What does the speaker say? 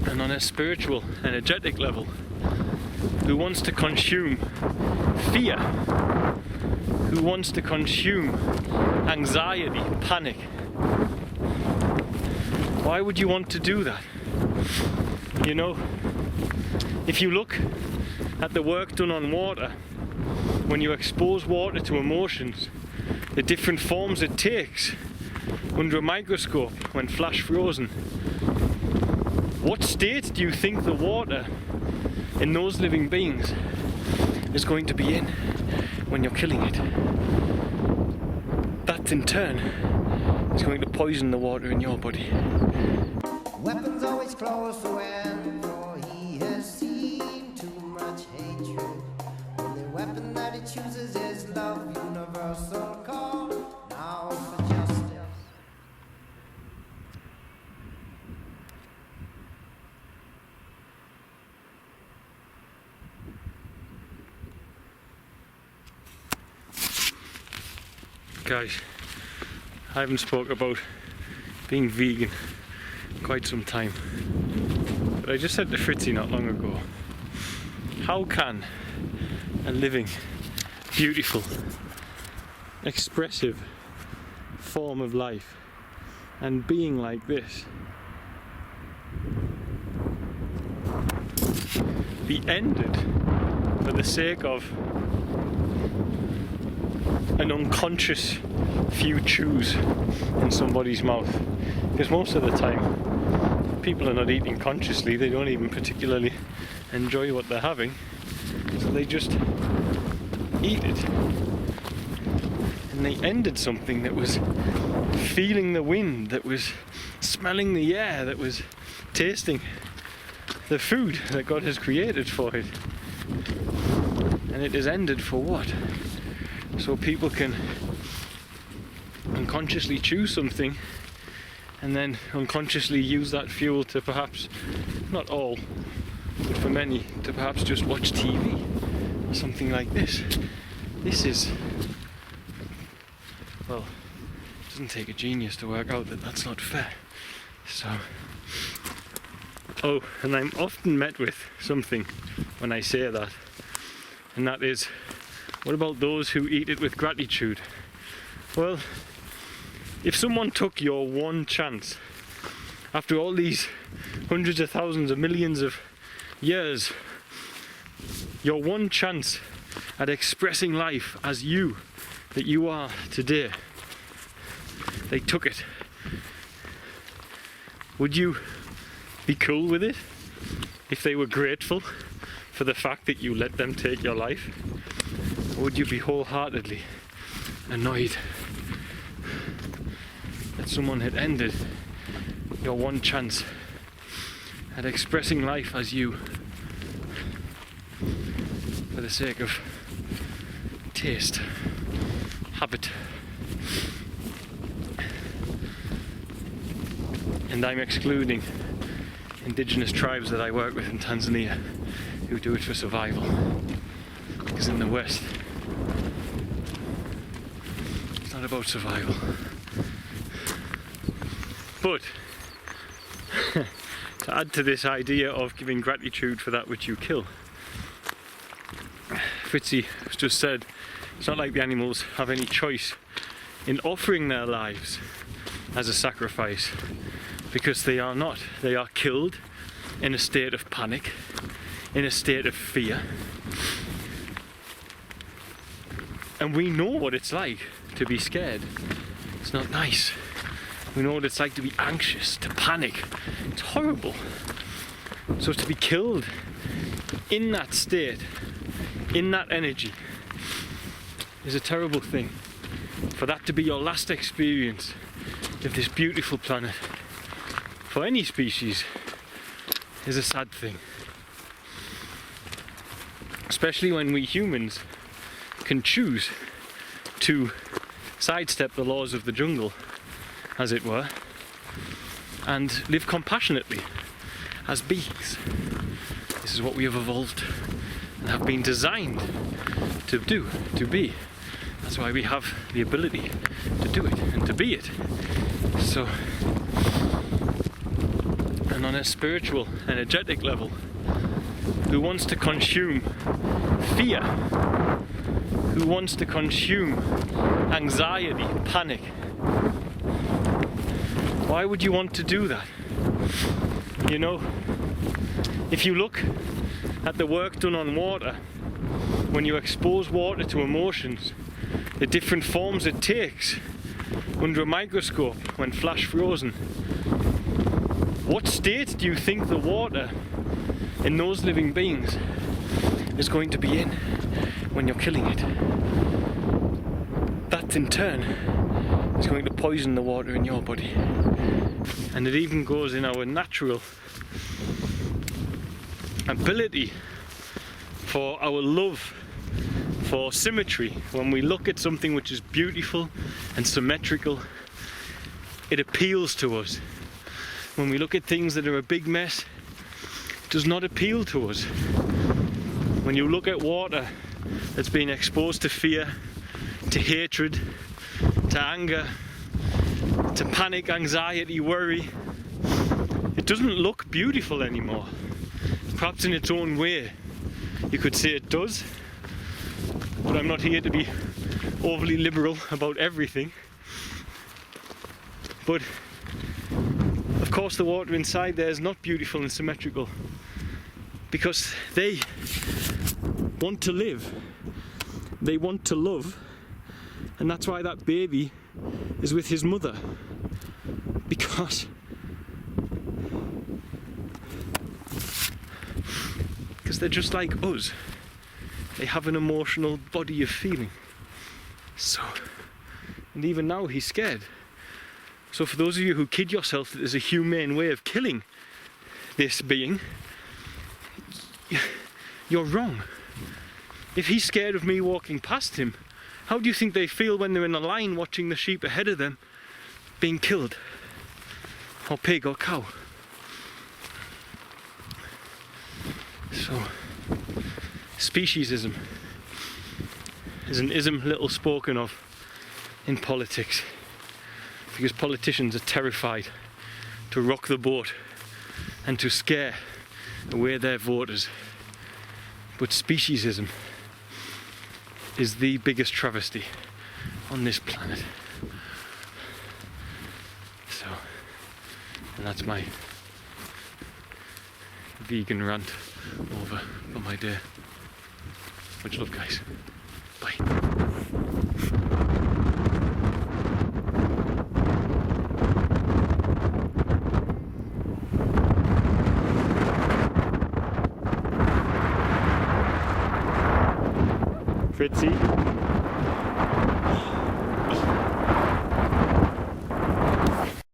and on a spiritual, energetic level, who wants to consume fear, who wants to consume anxiety, panic. Why would you want to do that? You know, if you look at the work done on water, when you expose water to emotions, the different forms it takes under a microscope when flash frozen, what state do you think the water in those living beings is going to be in when you're killing it? That in turn is going to poison the water in your body. Weapons always close to end, for he has seen too much hatred. Only weapon that he chooses is love, universal call, now for justice. Guys, I haven't spoke about being vegan in quite some time, but I just said to Fritzy not long ago, how can a living, beautiful, expressive form of life and being like this be ended for the sake of an unconscious few chews in somebody's mouth? Because most of the time people are not eating consciously, they don't even particularly enjoy what they're having, so they just eat it. And they ended something that was feeling the wind, that was smelling the air, that was tasting the food that God has created for it. And it is ended for what? So people can unconsciously choose something and then unconsciously use that fuel to perhaps, not all, but for many, to perhaps just watch TV or something like this. This is, well, it doesn't take a genius to work out that that's not fair. So, oh, and I'm often met with something when I say that, and that is, what about those who eat it with gratitude? Well, if someone took your one chance, after all these hundreds of thousands of millions of years, your one chance at expressing life as you, that you are today, they took it, would you be cool with it if they were grateful for the fact that you let them take your life? Or would you be wholeheartedly annoyed that someone had ended your one chance at expressing life as you for the sake of taste, habit? And I'm excluding indigenous tribes that I work with in Tanzania who do it for survival, because in the West it's not about survival. But to add to this idea of giving gratitude for that which you kill, Fritzy has just said it's not like the animals have any choice in offering their lives as a sacrifice, because they are not. They are killed in a state of panic, in a state of fear. And we know what it's like to be scared. It's not nice. We know what it's like to be anxious, to panic. It's horrible. So to be killed in that state, in that energy, is a terrible thing. For that to be your last experience of this beautiful planet, for any species, is a sad thing. Especially when we humans can choose to sidestep the laws of the jungle, as it were, and live compassionately as beings. This is what we have evolved and have been designed to do, to be. That's why we have the ability to do it and to be it. So And on a spiritual, energetic level, who wants to consume fear, who wants to consume anxiety, panic. Why would you want to do that? You know, if you look at the work done on water, when you expose water to emotions, the different forms it takes under a microscope when flash frozen, what state do you think the water in those living beings is going to be in when you're killing it? That in turn is going to poison the water in your body. And it even goes in our natural ability for our love for symmetry. When we look at something which is beautiful and symmetrical, it appeals to us. When we look at things that are a big mess, it does not appeal to us. When you look at water that's been exposed to fear, to hatred, to anger, to panic, anxiety, worry, it doesn't look beautiful anymore. Perhaps in its own way you could say it does, but I'm not here to be overly liberal about everything. But of course the water inside there is not beautiful and symmetrical, because they want to live, they want to love, and that's why that baby is with his mother, because they're just like us. They have an emotional body of feeling. So, and even now he's scared. So for those of you who kid yourself that there's a humane way of killing this being, you're wrong. If he's scared of me walking past him, how do you think they feel when they're in a line watching the sheep ahead of them being killed? Or pig or cow? So, speciesism is an ism little spoken of in politics, because politicians are terrified to rock the boat and to scare away their voters. But speciesism is the biggest travesty on this planet. So, and that's my vegan rant over for my day. Much love, guys. Bye. Fritzy.